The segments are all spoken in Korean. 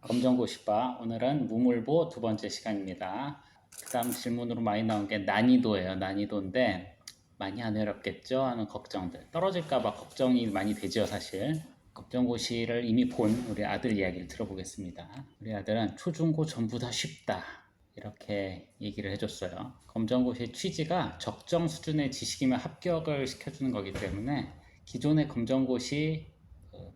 검정고시바 오늘은 무물보 두 번째 시간입니다. 그 다음 질문으로 많이 나온 게 난이도예요. 난이도인데 많이 안 어렵겠죠 하는 걱정들. 떨어질까봐 걱정이 많이 되죠 사실. 검정고시를 이미 본 우리 아들 이야기를 들어보겠습니다. 우리 아들은 초중고 전부 다 쉽다 이렇게 얘기를 해줬어요. 검정고시 취지가 적정 수준의 지식이면 합격을 시켜주는 거기 때문에 기존의 검정고시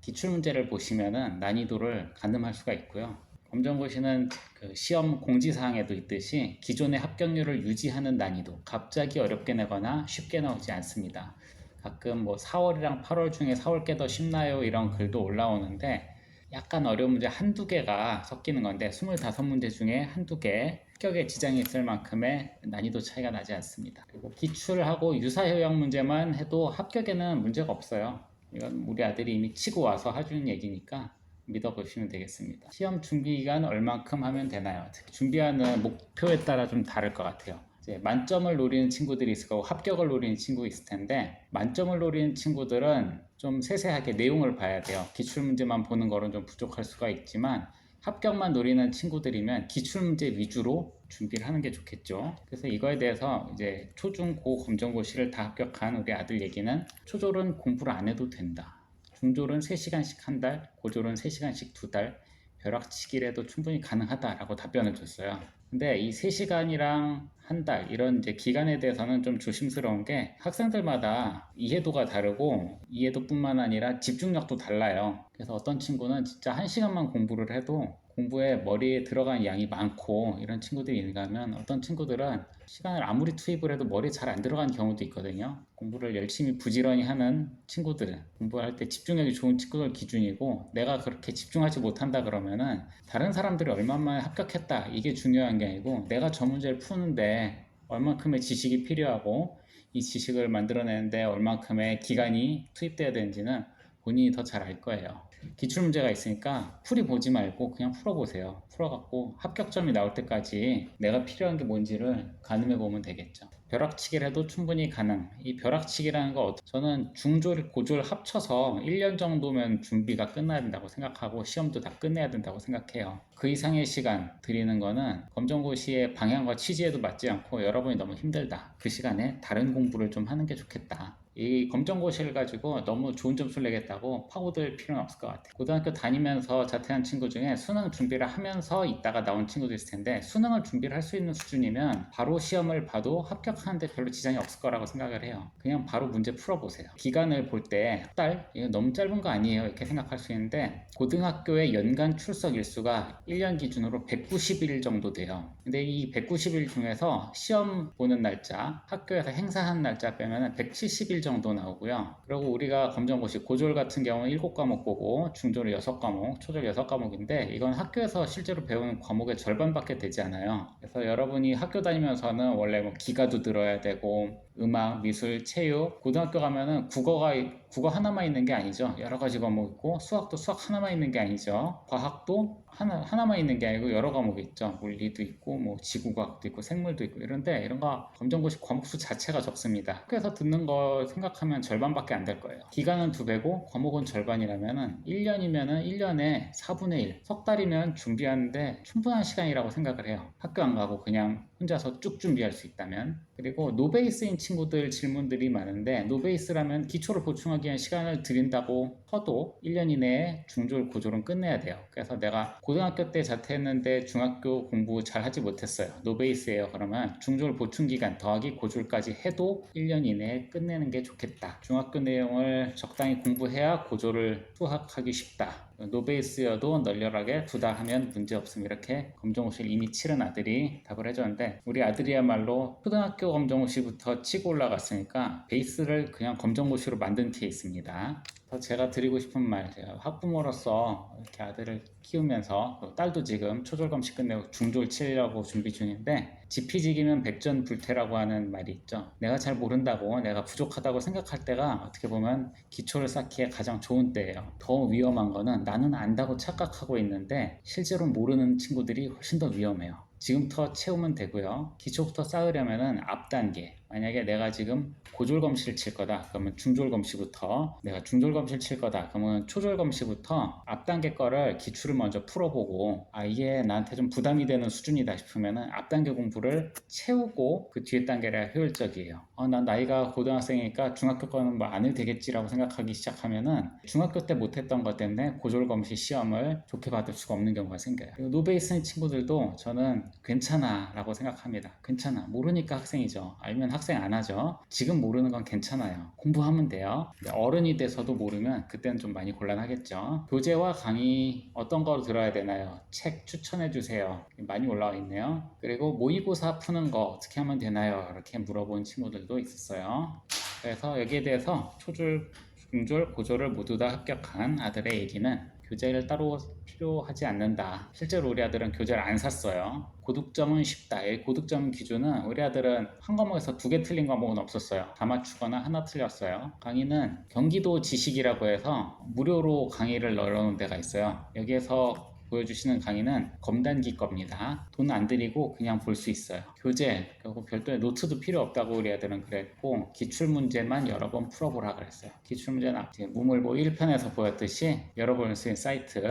기출문제를 보시면은 난이도를 가늠할 수가 있고요. 검정고시는 그 시험 공지사항에도 있듯이 기존의 합격률을 유지하는 난이도, 갑자기 어렵게 내거나 쉽게 나오지 않습니다. 가끔 뭐 4월이랑 8월 중에 4월 게 더 쉽나요? 이런 글도 올라오는데 약간 어려운 문제 한두 개가 섞이는 건데 25문제 중에 한두 개 합격에 지장이 있을 만큼의 난이도 차이가 나지 않습니다. 그리고 기출하고 유사효역 문제만 해도 합격에는 문제가 없어요. 이건 우리 아들이 이미 치고 와서 해주는 얘기니까 믿어보시면 되겠습니다. 시험 준비 기간 얼만큼 하면 되나요? 준비하는 목표에 따라 좀 다를 것 같아요. 이제 만점을 노리는 친구들이 있을 거고 합격을 노리는 친구 있을 텐데 만점을 노리는 친구들은 좀 세세하게 내용을 봐야 돼요. 기출문제만 보는 거는 좀 부족할 수가 있지만 합격만 노리는 친구들이면 기출문제 위주로 준비를 하는 게 좋겠죠. 그래서 이거에 대해서 이제 초중 고 검정고시를 다 합격한 우리 아들 얘기는 초졸은 공부를 안 해도 된다. 중졸은 3시간씩 한 달, 고졸은 3시간씩 2달, 벼락치기라도 충분히 가능하다라고 답변을 줬어요. 근데 이 3시간이랑 한 달 이런 이제 기간에 대해서는 좀 조심스러운 게 학생들마다 이해도가 다르고 이해도뿐만 아니라 집중력도 달라요. 그래서 어떤 친구는 진짜 1시간만 공부를 해도 공부에 머리에 들어간 양이 많고 이런 친구들이 있는가면 어떤 친구들은 시간을 아무리 투입을 해도 머리에 잘 안 들어가는 경우도 있거든요. 공부를 열심히 부지런히 하는 친구들, 공부할 때 집중력이 좋은 친구들 기준이고 내가 그렇게 집중하지 못한다 그러면은 다른 사람들이 얼마만에 합격했다 이게 중요한 게 아니고 내가 저 문제를 푸는데 얼만큼의 지식이 필요하고 이 지식을 만들어내는데 얼만큼의 기간이 투입돼야 되는지는 본인이 더 잘 알 거예요. 기출문제가 있으니까 풀이 보지 말고 그냥 풀어보세요. 풀어갖고 합격점이 나올 때까지 내가 필요한 게 뭔지를 가늠해 보면 되겠죠. 벼락치기를 해도 충분히 가능. 이 벼락치기라는 거 저는 중졸, 고졸 합쳐서 1년 정도면 준비가 끝나야 된다고 생각하고 시험도 다 끝내야 된다고 생각해요. 그 이상의 시간 들이는 거는 검정고시의 방향과 취지에도 맞지 않고 여러분이 너무 힘들다. 그 시간에 다른 공부를 좀 하는 게 좋겠다. 이 검정고시를 가지고 너무 좋은 점수를 내겠다고 파고들 필요는 없을 것 같아요. 고등학교 다니면서 자퇴한 친구 중에 수능 준비를 하면서 있다가 나온 친구도 있을 텐데 수능을 준비를 할 수 있는 수준이면 바로 시험을 봐도 합격하는데 별로 지장이 없을 거라고 생각을 해요. 그냥 바로 문제 풀어보세요. 기간을 볼 때 한 달? 이거 너무 짧은 거 아니에요? 이렇게 생각할 수 있는데 고등학교의 연간 출석 일수가 1년 기준으로 190일 정도 돼요. 근데 이 190일 중에서 시험 보는 날짜, 학교에서 행사한 날짜 빼면 170일 정도 나오고요. 그리고 우리가 검정고시 고졸 같은 경우는 7과목 보고 중졸은 6과목, 초졸 6과목인데 이건 학교에서 실제로 배우는 과목의 절반밖에 되지 않아요. 그래서 여러분이 학교 다니면서는 원래 뭐 기가도 들어야 되고 음악, 미술, 체육, 고등학교 가면은 국어 하나만 있는 게 아니죠. 여러 가지 과목 있고 수학도 수학 하나만 있는 게 아니죠. 과학도 하나만 있는 게 아니고 여러 과목이 있죠. 물리도 있고 뭐 지구과학도 있고 생물도 있고 이런데 이런 거 검정고시 과목수 자체가 적습니다. 학교에서 듣는 거 생각하면 절반밖에 안 될 거예요. 기간은 2배고 과목은 절반이라면은 1년이면은 1년에 4분의 1, 석 달이면 준비하는데 충분한 시간이라고 생각을 해요. 학교 안 가고 그냥 혼자서 쭉 준비할 수 있다면. 그리고 노베이스인 친구들 질문들이 많은데 노베이스라면 기초를 보충하기 위한 시간을 드린다고 쳐도 1년 이내에 중졸, 고졸은 끝내야 돼요. 그래서 내가 고등학교 때 자퇴했는데 중학교 공부 잘 하지 못했어요. 노베이스예요. 그러면 중졸 보충 기간 더하기 고졸까지 해도 1년 이내에 끝내는 게 좋겠다. 중학교 내용을 적당히 공부해야 고졸을 수학하기 쉽다. 노베이스여도 널널하게 2달 하면 문제없음 이렇게 검정고시를 이미 치른 아들이 답을 해줬는데 우리 아들이야말로 초등학교 검정고시부터 치고 올라갔으니까 베이스를 그냥 검정고시로 만든 케이스입니다. 제가 드리고 싶은 말, 제가 학부모로서 이렇게 아들을 키우면서 딸도 지금 초졸검시 끝내고 중졸 치려고 준비 중인데 지피지기면 백전불태라고 하는 말이 있죠. 내가 잘 모른다고 내가 부족하다고 생각할 때가 어떻게 보면 기초를 쌓기에 가장 좋은 때예요. 더 위험한 거는 나는 안다고 착각하고 있는데 실제로 모르는 친구들이 훨씬 더 위험해요. 지금부터 채우면 되고요. 기초부터 쌓으려면 앞 단계 만약에 내가 지금 고졸검시를 칠 거다 그러면 중졸검시부터, 내가 중졸검시를 칠 거다 그러면 초졸검시부터 앞단계 거를 기출을 먼저 풀어보고, 이게 나한테 좀 부담이 되는 수준이다 싶으면은 앞단계 공부를 채우고 그 뒤에 단계가 효율적이에요. 난 나이가 고등학생이니까 중학교 거는 뭐 안 해도 되겠지라고 생각하기 시작하면은 중학교 때 못했던 것 때문에 고졸검시 시험을 좋게 받을 수가 없는 경우가 생겨요. 그리고 노베이 쓰는 친구들도 저는 괜찮아 라고 생각합니다. 괜찮아, 모르니까 학생이죠. 알면 학생 안 하죠. 지금 모르는 건 괜찮아요. 공부하면 돼요. 어른이 돼서도 모르면 그때는 좀 많이 곤란하겠죠. 교재와 강의 어떤 거 들어야 되나요? 책 추천해 주세요. 많이 올라와 있네요. 그리고 모의고사 푸는 거 어떻게 하면 되나요? 이렇게 물어본 친구들도 있었어요. 그래서 여기에 대해서 초졸, 중졸, 고졸을 모두 다 합격한 아들의 얘기는 교재를 따로 필요하지 않는다. 실제로 우리 아들은 교재를 안 샀어요. 고득점은 쉽다. 이 고득점 기준은 우리 아들은 한 과목에서 2개 틀린 과목은 없었어요. 다 맞추거나 하나 틀렸어요. 강의는 경기도 지식이라고 해서 무료로 강의를 넣어놓은 데가 있어요. 여기에서 보여주시는 강의는 검단기 겁니다. 돈 안 들이고 그냥 볼 수 있어요. 교재, 그리고 별도의 노트도 필요 없다고 우리 애들은 그랬고, 기출문제만 여러 번 풀어보라 그랬어요. 기출문제는 무물보 1편에서 보였듯이 여러 번 쓰인 사이트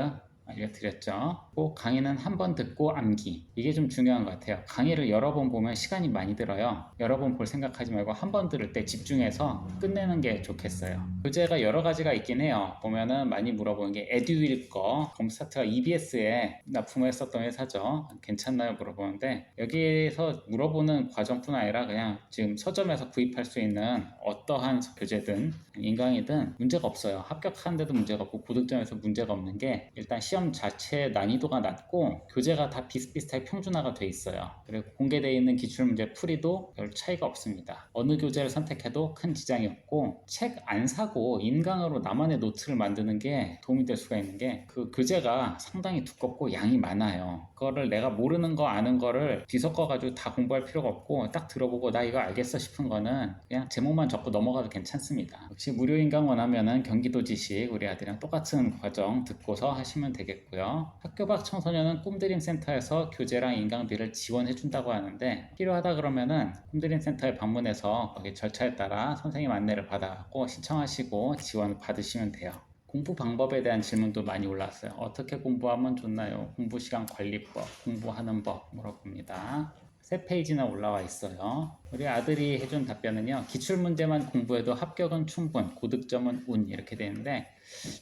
알려드렸죠. 꼭 강의는 한 번 듣고 암기, 이게 좀 중요한 것 같아요. 강의를 여러 번 보면 시간이 많이 들어요. 여러 번 볼 생각하지 말고 한 번 들을 때 집중해서 끝내는 게 좋겠어요. 교재가 여러 가지가 있긴 해요. 보면은 많이 물어보는 게 에듀윌 거, 검스타트가 EBS에 납품을 했었던 회사죠. 괜찮나요? 물어보는데, 여기에서 물어보는 과정뿐 아니라 그냥 지금 서점에서 구입할 수 있는 어떠한 교재든 인강이든 문제가 없어요. 합격하는데도 문제가 없고 고득점에서 문제가 없는 게, 일단 시험 자체의 난이도가 낮고 교재가 다 비슷비슷하게 평준화가 돼 있어요. 그리고 공개되어 있는 기출문제 풀이도 별 차이가 없습니다. 어느 교재를 선택해도 큰 지장이 없고, 책 안 사고 인강으로 나만의 노트를 만드는 게 도움이 될 수가 있는 게, 그 교재가 상당히 두껍고 양이 많아요. 그거를 내가 모르는 거 아는 거를 뒤섞어 가지고 다 공부할 필요가 없고, 딱 들어보고 나 이거 알겠어 싶은 거는 그냥 제목만 적고 넘어가도 괜찮습니다. 역시 무료 인강 원하면은 경기도 지식 우리 아들이랑 똑같은 과정 듣고서 하시면 되겠고요. 학교 밖 청소년은 꿈드림 센터에서 교재랑 인강비를 지원해 준다고 하는데, 필요하다 그러면은 꿈드림 센터에 방문해서 거기 절차에 따라 선생님 안내를 받아갖고 신청하시고 지원을 받으시면 돼요. 공부 방법에 대한 질문도 많이 올라왔어요. 어떻게 공부하면 좋나요? 공부시간 관리법, 공부하는 법 물어봅니다. 3페이지나 올라와 있어요. 우리 아들이 해준 답변은요, 기출문제만 공부해도 합격은 충분, 고득점은 운, 이렇게 되는데,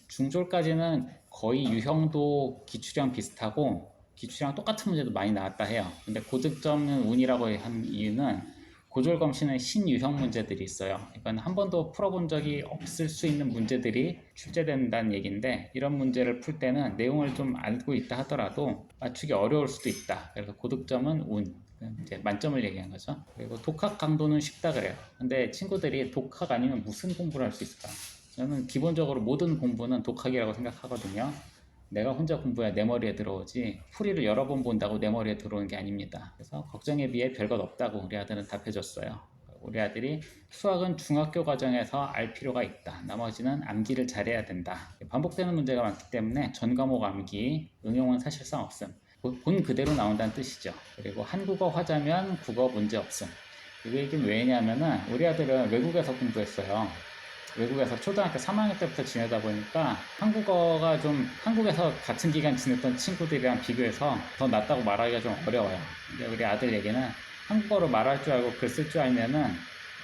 중졸까지는 거의 유형도 기출이랑 비슷하고 기출이랑 똑같은 문제도 많이 나왔다 해요. 근데 고득점은 운이라고 한 이유는, 고졸검시는 신유형 문제들이 있어요. 이건 한 번도 풀어본 적이 없을 수 있는 문제들이 출제된다는 얘기인데, 이런 문제를 풀 때는 내용을 좀 알고 있다 하더라도 맞추기 어려울 수도 있다. 그래서 고득점은 운, 이제 만점을 얘기한 거죠. 그리고 독학 강도는 쉽다 그래요. 근데 친구들이 독학 아니면 무슨 공부를 할 수 있을까? 저는 기본적으로 모든 공부는 독학이라고 생각하거든요. 내가 혼자 공부해야 내 머리에 들어오지, 풀이를 여러 번 본다고 내 머리에 들어오는 게 아닙니다. 그래서 걱정에 비해 별것 없다고 우리 아들은 답해줬어요. 우리 아들이 수학은 중학교 과정에서 알 필요가 있다. 나머지는 암기를 잘해야 된다. 반복되는 문제가 많기 때문에 전 과목 암기, 응용은 사실상 없음. 본 그대로 나온다는 뜻이죠. 그리고 한국어 화자면 국어 문제 없음. 이 얘기는 왜냐면은 우리 아들은 외국에서 공부했어요. 외국에서 초등학교 3학년 때부터 지내다 보니까 한국어가 좀, 한국에서 같은 기간 지냈던 친구들이랑 비교해서 더 낫다고 말하기가 좀 어려워요. 근데 우리 아들 얘기는 한국어로 말할 줄 알고 글 쓸 줄 알면은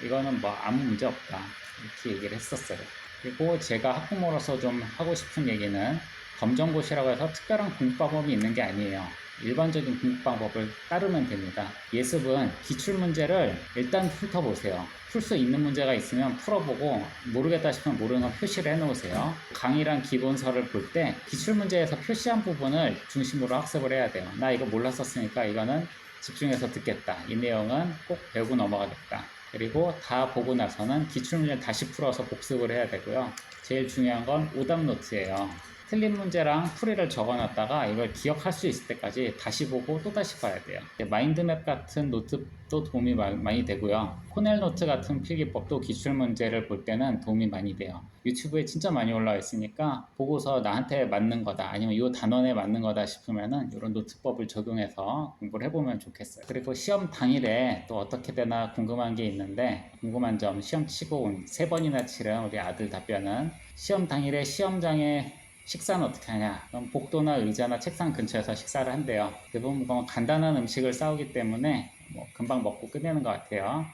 이거는 뭐 아무 문제 없다, 이렇게 얘기를 했었어요. 그리고 제가 학부모로서 좀 하고 싶은 얘기는, 검정고시라고 해서 특별한 공부 방법이 있는 게 아니에요. 일반적인 공부 방법을 따르면 됩니다. 예습은 기출문제를 일단 훑어보세요. 풀 수 있는 문제가 있으면 풀어보고, 모르겠다 싶으면 모르는 건 표시를 해놓으세요. 강의랑 기본서를 볼 때 기출문제에서 표시한 부분을 중심으로 학습을 해야 돼요. 나 이거 몰랐었으니까 이거는 집중해서 듣겠다. 이 내용은 꼭 배우고 넘어가겠다. 그리고 다 보고 나서는 기출문제를 다시 풀어서 복습을 해야 되고요. 제일 중요한 건 오답 노트예요. 틀린 문제랑 풀이를 적어놨다가 이걸 기억할 수 있을 때까지 다시 보고 또 다시 봐야 돼요. 마인드맵 같은 노트도 도움이 많이 되고요. 코넬 노트 같은 필기법도 기출 문제를 볼 때는 도움이 많이 돼요. 유튜브에 진짜 많이 올라와 있으니까 보고서 나한테 맞는 거다 아니면 이 단원에 맞는 거다 싶으면은 이런 노트법을 적용해서 공부를 해보면 좋겠어요. 그리고 시험 당일에 또 어떻게 되나 궁금한 게 있는데, 궁금한 점, 시험 치고 온 3번이나 치른 우리 아들 답변은, 시험 당일에 시험장에 식사는 어떻게 하냐? 그럼 복도나 의자나 책상 근처에서 식사를 한대요. 대부분 간단한 음식을 싸우기 때문에 금방 먹고 끝내는 것 같아요.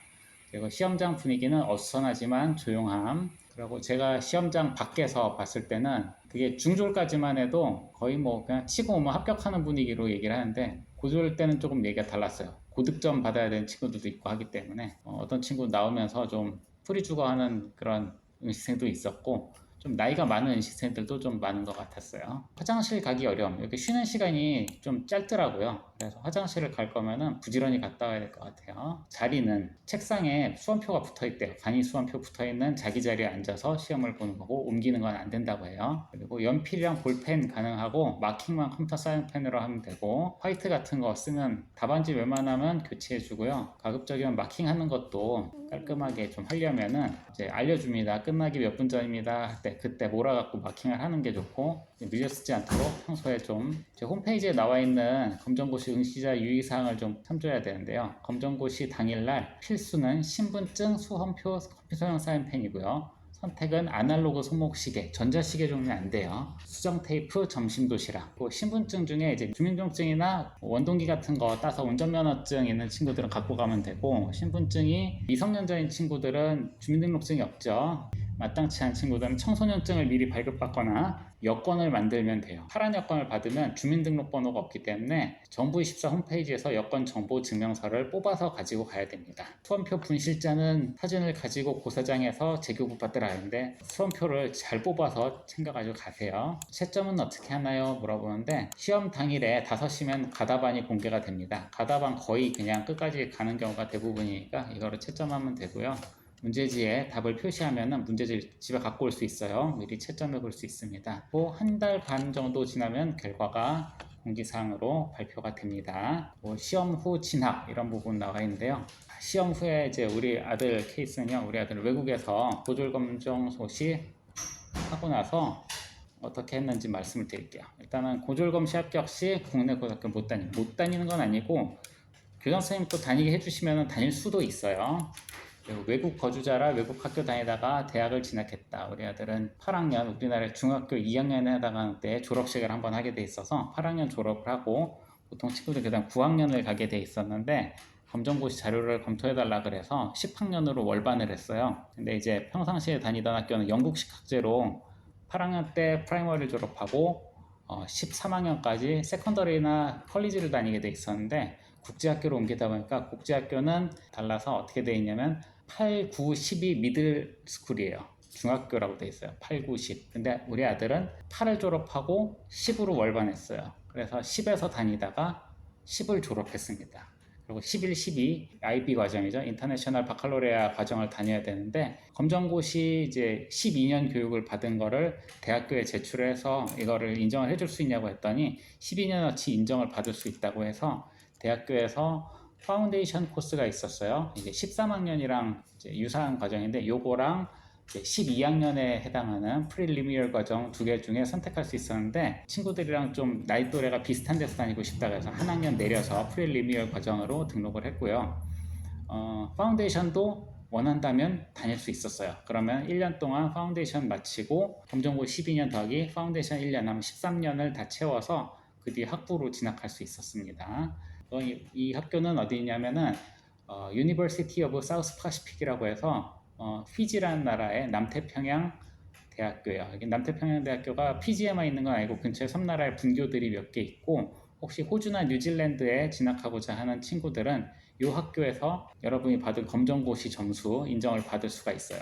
그리고 시험장 분위기는 어수선하지만 조용함. 그리고 제가 시험장 밖에서 봤을 때는 그게 중졸까지만 해도 거의 그냥 치고 오면 합격하는 분위기로 얘기를 하는데, 고졸 때는 조금 얘기가 달랐어요. 고득점 받아야 되는 친구들도 있고 하기 때문에 어떤 친구 나오면서 좀 풀이 주고 하는 그런 응시생도 있었고, 좀 나이가 많은 응시생들도 좀 많은 것 같았어요. 화장실 가기 어려움. 이렇게 쉬는 시간이 좀 짧더라고요. 그래서 화장실을 갈 거면은 부지런히 갔다 와야 될 것 같아요. 자리는 책상에 수험표가 붙어 있대요. 강의 수험표 붙어 있는 자기 자리에 앉아서 시험을 보는 거고, 옮기는 건 안 된다고 해요. 그리고 연필이랑 볼펜 가능하고, 마킹만 컴퓨터 사인펜으로 하면 되고, 화이트 같은 거 쓰면 답안지 웬만하면 교체해 주고요. 가급적이면 마킹하는 것도 깔끔하게 좀 하려면은 이제 알려줍니다. 끝나기 몇 분 전입니다 할 때 그때 몰아갖고 마킹을 하는 게 좋고, 밀려 쓰지 않도록 평소에 좀 제 홈페이지에 나와 있는 검정고시 응시자 유의사항을 좀 참조해야 되는데요. 검정고시 당일날 필수는 신분증, 수험표, 컴퓨터용 사인펜이고요. 선택은 아날로그 손목시계, 전자시계 종류는 안 돼요. 수정 테이프, 점심 도시락. 신분증 중에 이제 주민등록증이나 원동기 같은 거 따서 운전면허증 있는 친구들은 갖고 가면 되고, 신분증이 미성년자인 친구들은 주민등록증이 없죠. 마땅치 않은 친구들은 청소년증을 미리 발급받거나 여권을 만들면 돼요. 파란 여권을 받으면 주민등록번호가 없기 때문에 정부24 홈페이지에서 여권 정보 증명서를 뽑아서 가지고 가야 됩니다. 수험표 분실자는 사진을 가지고 고사장에서 재교부 받으라 하는데, 수험표를 잘 뽑아서 챙겨가지고 가세요. 채점은 어떻게 하나요? 물어보는데, 시험 당일에 5시면 가다반이 공개가 됩니다. 가다반 거의 그냥 끝까지 가는 경우가 대부분이니까 이거를 채점하면 되고요. 문제지에 답을 표시하면 문제지를 집에 갖고 올 수 있어요. 미리 채점해 볼 수 있습니다. 한 달 반 정도 지나면 결과가 공지사항으로 발표가 됩니다. 시험 후 진학 이런 부분 나와 있는데요. 시험 후에 이제 우리 아들 케이스는요, 우리 아들 외국에서 고졸검정 소시 하고 나서 어떻게 했는지 말씀을 드릴게요. 일단은 고졸검시 합격 시 국내 고등학교 못 다니는 건 아니고, 교장 선생님 또 다니게 해주시면 다닐 수도 있어요. 외국 거주자라 외국 학교 다니다가 대학을 진학했다. 우리 아들은 8학년, 우리나라 중학교 2학년에 해당하는 때 졸업식을 한번 하게 돼 있어서 8학년 졸업을 하고, 보통 친구들 그다음 9학년을 가게 돼 있었는데 검정고시 자료를 검토해달라 그래서 10학년으로 월반을 했어요. 근데 이제 평상시에 다니던 학교는 영국식 학제로 8학년 때 프라이머리를 졸업하고 13학년까지 세컨더리나 컬리지를 다니게 돼 있었는데, 국제학교로 옮기다 보니까 국제학교는 달라서 어떻게 돼 있냐면 8, 9, 12 미들 스쿨이에요. 중학교라고 돼 있어요. 8, 9, 10. 근데 우리 아들은 8을 졸업하고 10으로 월반했어요. 그래서 10에서 다니다가 10을 졸업했습니다. 그리고 11, 12 IB 과정이죠. 인터내셔널 바칼로레아 과정을 다녀야 되는데, 검정고시 이제 12년 교육을 받은 거를 대학교에 제출해서 이거를 인정을 해줄 수 있냐고 했더니 12년어치 인정을 받을 수 있다고 해서 대학교에서 파운데이션 코스가 있었어요. 이게 13학년이랑 유사한 과정인데, 요거랑 12학년에 해당하는 프리리미얼 과정 2개 중에 선택할 수 있었는데, 친구들이랑 좀 나이 또래가 비슷한 데서 다니고 싶다 그래서 한 학년 내려서 프리리미얼 과정으로 등록을 했고요. 파운데이션도 원한다면 다닐 수 있었어요. 그러면 1년 동안 파운데이션 마치고 검정고시 12년 더하기 파운데이션 1년 하면 13년을 다 채워서 그 뒤에 학부로 진학할 수 있었습니다. 이 학교는 어디 있냐면은 University of South Pacific이라고 해서 피지라는 나라의 남태평양 대학교예요. 남태평양 대학교가 피지에만 있는 건 아니고 근처에 섬나라의 분교들이 몇 개 있고, 혹시 호주나 뉴질랜드에 진학하고자 하는 친구들은 이 학교에서 여러분이 받은 검정고시 점수 인정을 받을 수가 있어요.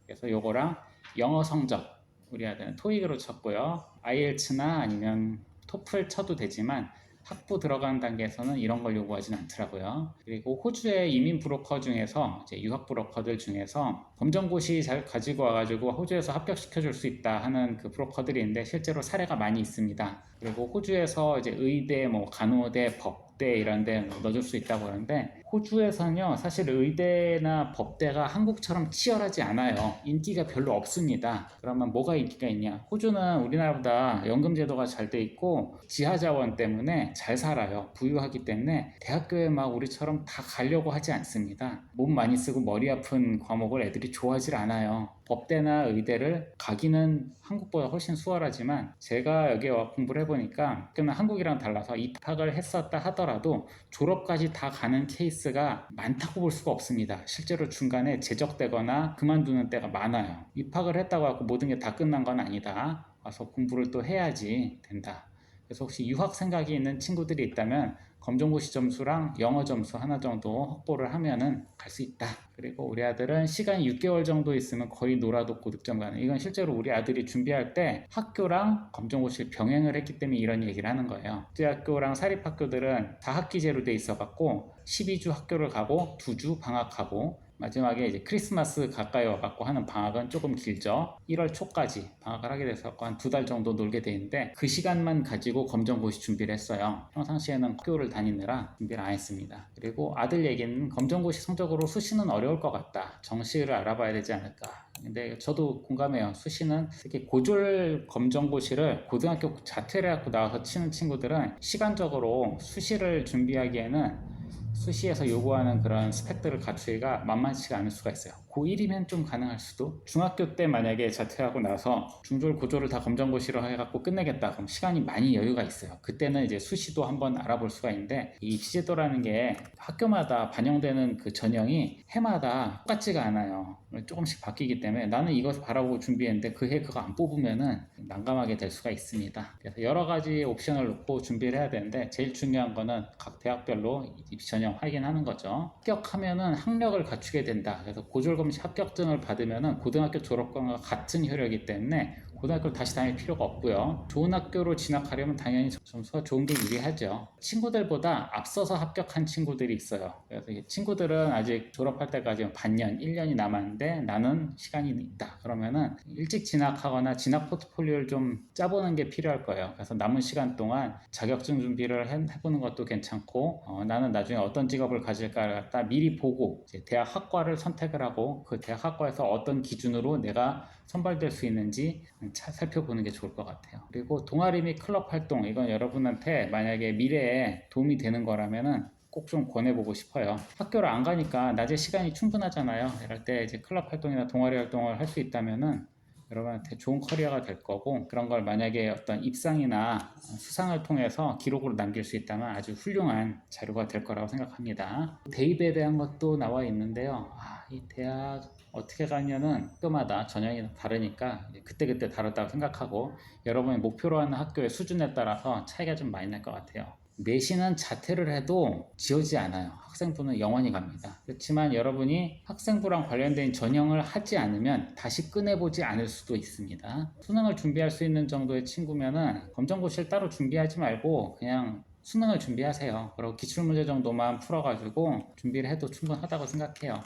그래서 요거랑 영어 성적, 우리 아들은 토익으로 쳤고요. IELTS나 아니면 토플 쳐도 되지만 학부 들어가는 단계에서는 이런 걸 요구하진 않더라고요. 그리고 호주의 이민 브로커 중에서 이제 유학 브로커들 중에서 검정고시 잘 가지고 와가지고 호주에서 합격시켜 줄 수 있다 하는 그 브로커들이 있는데 실제로 사례가 많이 있습니다. 그리고 호주에서 이제 의대, 뭐 간호대, 법대 이런 데 넣어줄 수 있다고 하는데 호주에서는요 사실 의대나 법대가 한국처럼 치열하지 않아요. 인기가 별로 없습니다. 그러면 뭐가 인기가 있냐? 호주는 우리나라보다 연금 제도가 잘 돼 있고 지하자원 때문에 잘 살아요. 부유하기 때문에 대학교에 막 우리처럼 다 가려고 하지 않습니다. 몸 많이 쓰고 머리 아픈 과목을 애들이 좋아하지 않아요. 법대나 의대를 가기는 한국보다 훨씬 수월하지만 제가 여기 와 공부를 해보니까 그러면 한국이랑 달라서 입학을 했었다 하더라도 졸업까지 다 가는 케이스가 많다고 볼 수가 없습니다. 실제로 중간에 제적되거나 그만두는 때가 많아요. 입학을 했다고 하고 모든 게 다 끝난 건 아니다. 와서 공부를 또 해야지 된다. 그래서 혹시 유학 생각이 있는 친구들이 있다면 검정고시 점수랑 영어 점수 하나 정도 확보를 하면은 갈 수 있다. 그리고 우리 아들은 시간이 6개월 정도 있으면 거의 놀아도 고득점 가는. 이건 실제로 우리 아들이 준비할 때 학교랑 검정고시를 병행을 했기 때문에 이런 얘기를 하는 거예요. 국제학교랑 사립학교들은 4학기제로 돼 있어 갖고 12주 학교를 가고 2주 방학하고 마지막에 이제 크리스마스 가까이 와갖고 하는 방학은 조금 길죠. 1월 초까지 방학을 하게 돼서 한 2달 정도 놀게 되는데 그 시간만 가지고 검정고시 준비를 했어요. 평상시에는 학교를 다니느라 준비를 안 했습니다. 그리고 아들 얘기는 검정고시 성적으로 수시는 어려울 것 같다. 정시를 알아봐야 되지 않을까. 근데 저도 공감해요. 수시는 특히 고졸 검정고시를 고등학교 자퇴를 하고 나와서 치는 친구들은 시간적으로 수시를 준비하기에는 수시에서 요구하는 그런 스펙들을 갖추기가 만만치가 않을 수가 있어요. 고1이면 좀 가능할 수도. 중학교 때 만약에 자퇴하고 나서 중졸 고졸을 다 검정고시로 해갖고 끝내겠다 그럼 시간이 많이 여유가 있어요. 그때는 이제 수시도 한번 알아볼 수가 있는데 이 입시제도라는 게 학교마다 반영되는 그 전형이 해마다 똑같지가 않아요. 조금씩 바뀌기 때문에 나는 이것을 바라보고 준비했는데 그 해 그거 안 뽑으면은 난감하게 될 수가 있습니다. 그래서 여러 가지 옵션을 놓고 준비를 해야 되는데 제일 중요한 거는 각 대학별로 입시 전형 확인하는 거죠. 합격하면은 학력을 갖추게 된다. 그래서 고졸검시 합격증을 받으면은 고등학교 졸업과가 같은 효력이기 때문에 고등학교를 다시 다닐 필요가 없고요. 좋은 학교로 진학하려면 당연히 점수가 좋은 게 유리하죠. 친구들보다 앞서서 합격한 친구들이 있어요. 그래서 친구들은 아직 졸업할 때까지 반년, 1년이 남았는데 나는 시간이 있다. 그러면은 일찍 진학하거나 진학 포트폴리오를 좀 짜보는 게 필요할 거예요. 그래서 남은 시간 동안 자격증 준비를 해보는 것도 괜찮고 나는 나중에 어떤 직업을 가질까를 갖다 미리 보고 이제 대학 학과를 선택을 하고 그 대학 학과에서 어떤 기준으로 내가 선발될 수 있는지 살펴보는 게 좋을 것 같아요. 그리고 동아리 및 클럽 활동 이건 여러분한테 만약에 미래에 도움이 되는 거라면은 꼭 좀 권해보고 싶어요. 학교를 안 가니까 낮에 시간이 충분하잖아요. 이럴 때 이제 클럽 활동이나 동아리 활동을 할 수 있다면은 여러분한테 좋은 커리어가 될 거고 그런 걸 만약에 어떤 입상이나 수상을 통해서 기록으로 남길 수 있다면 아주 훌륭한 자료가 될 거라고 생각합니다. 대입에 대한 것도 나와 있는데요. 이 대학 어떻게 가냐는 학교마다 전형이 다르니까 그때그때 다르다고 생각하고 여러분이 목표로 하는 학교의 수준에 따라서 차이가 좀 많이 날 것 같아요. 내신은 자퇴를 해도 지우지 않아요. 학생부는 영원히 갑니다. 그렇지만 여러분이 학생부랑 관련된 전형을 하지 않으면 다시 꺼내보지 않을 수도 있습니다. 수능을 준비할 수 있는 정도의 친구면은 검정고시를 따로 준비하지 말고 그냥 수능을 준비하세요. 그리고 기출문제 정도만 풀어가지고 준비를 해도 충분하다고 생각해요.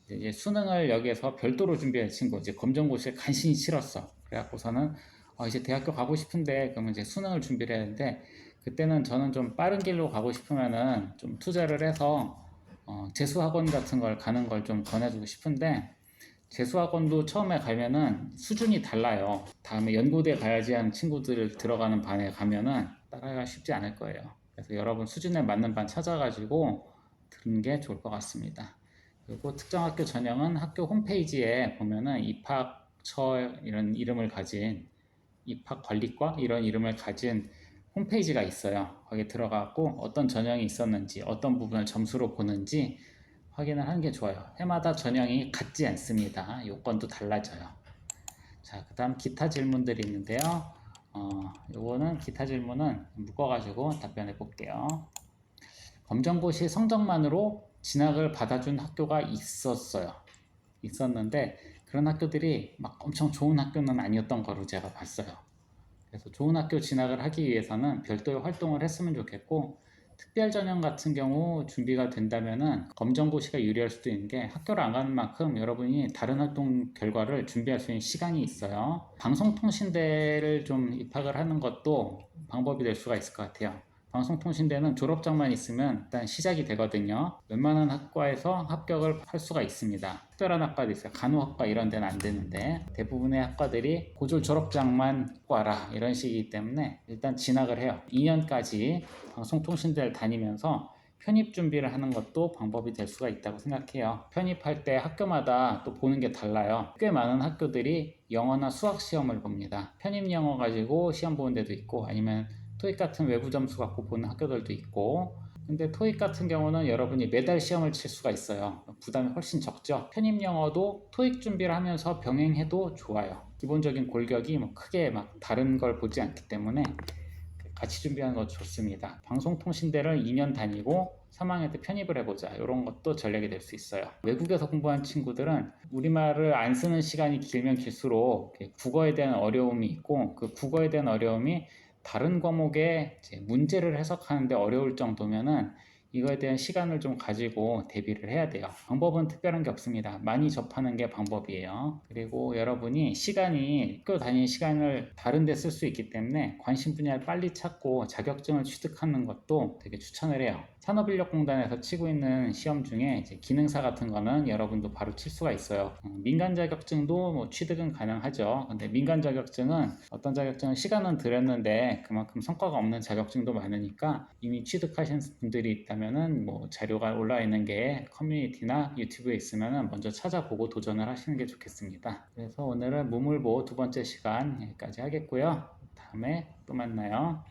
이제 수능을 여기에서 별도로 준비할 친구, 이제 검정고시에 간신히 치렀어. 그래갖고서는 이제 대학교 가고 싶은데 그러면 이제 수능을 준비를 해야 되는데 그때는 저는 좀 빠른 길로 가고 싶으면은 좀 투자를 해서 재수학원 같은 걸 가는 걸 좀 권해주고 싶은데 재수학원도 처음에 가면은 수준이 달라요. 다음에 연고대 가야지 하는 친구들 들어가는 반에 가면은 따라가기가 쉽지 않을 거예요. 그래서 여러분 수준에 맞는 반 찾아가지고 들은 게 좋을 것 같습니다. 그리고 특정 학교 전형은 학교 홈페이지에 보면은 입학처 이런 이름을 가진 입학관리과 이런 이름을 가진 홈페이지가 있어요. 거기에 들어가고 어떤 전형이 있었는지 어떤 부분을 점수로 보는지 확인을 하는 게 좋아요. 해마다 전형이 같지 않습니다. 요건도 달라져요. 자, 그 다음 기타 질문들이 있는데요. 요거는 기타 질문은 묶어가지고 답변해 볼게요. 검정고시 성적만으로 진학을 받아준 학교가 있었는데 그런 학교들이 막 엄청 좋은 학교는 아니었던 거로 제가 봤어요. 그래서 좋은 학교 진학을 하기 위해서는 별도의 활동을 했으면 좋겠고, 특별 전형 같은 경우 준비가 된다면은 검정고시가 유리할 수도 있는 게 학교를 안 가는 만큼 여러분이 다른 활동 결과를 준비할 수 있는 시간이 있어요. 방송통신대를 좀 입학을 하는 것도 방법이 될 수가 있을 것 같아요. 방송통신대는 졸업장만 있으면 일단 시작이 되거든요. 웬만한 학과에서 합격을 할 수가 있습니다. 특별한 학과도 있어요. 간호학과 이런 데는 안 되는데 대부분의 학과들이 고졸 졸업장만 갖고 와라 이런 식이기 때문에 일단 진학을 해요. 2년까지 방송통신대를 다니면서 편입 준비를 하는 것도 방법이 될 수가 있다고 생각해요. 편입할 때 학교마다 또 보는 게 달라요. 꽤 많은 학교들이 영어나 수학 시험을 봅니다. 편입 영어 가지고 시험 보는 데도 있고 아니면 토익 같은 외부 점수 갖고 보는 학교들도 있고, 근데 토익 같은 경우는 여러분이 매달 시험을 칠 수가 있어요. 부담이 훨씬 적죠. 편입 영어도 토익 준비를 하면서 병행해도 좋아요. 기본적인 골격이 뭐 크게 막 다른 걸 보지 않기 때문에 같이 준비하는 거 좋습니다. 방송통신대를 2년 다니고 3학년 때 편입을 해보자, 이런 것도 전략이 될 수 있어요. 외국에서 공부한 친구들은 우리말을 안 쓰는 시간이 길면 길수록 국어에 대한 어려움이 있고, 그 국어에 대한 어려움이 다른 과목의 문제를 해석하는데 어려울 정도면은 이거에 대한 시간을 좀 가지고 대비를 해야 돼요. 방법은 특별한 게 없습니다. 많이 접하는 게 방법이에요. 그리고 여러분이 학교 다니는 시간을 다른 데 쓸 수 있기 때문에 관심 분야를 빨리 찾고 자격증을 취득하는 것도 되게 추천을 해요. 산업인력공단에서 치고 있는 시험 중에 기능사 같은 거는 여러분도 바로 칠 수가 있어요. 민간 자격증도 뭐 취득은 가능하죠. 근데 민간 자격증은 어떤 자격증은 시간은 들였는데 그만큼 성과가 없는 자격증도 많으니까 이미 취득하신 분들이 있다면은 뭐 자료가 올라 있는 게 커뮤니티나 유튜브에 있으면은 먼저 찾아보고 도전을 하시는 게 좋겠습니다. 그래서 오늘은 무물보 두 번째 시간 여기까지 하겠고요. 다음에 또 만나요.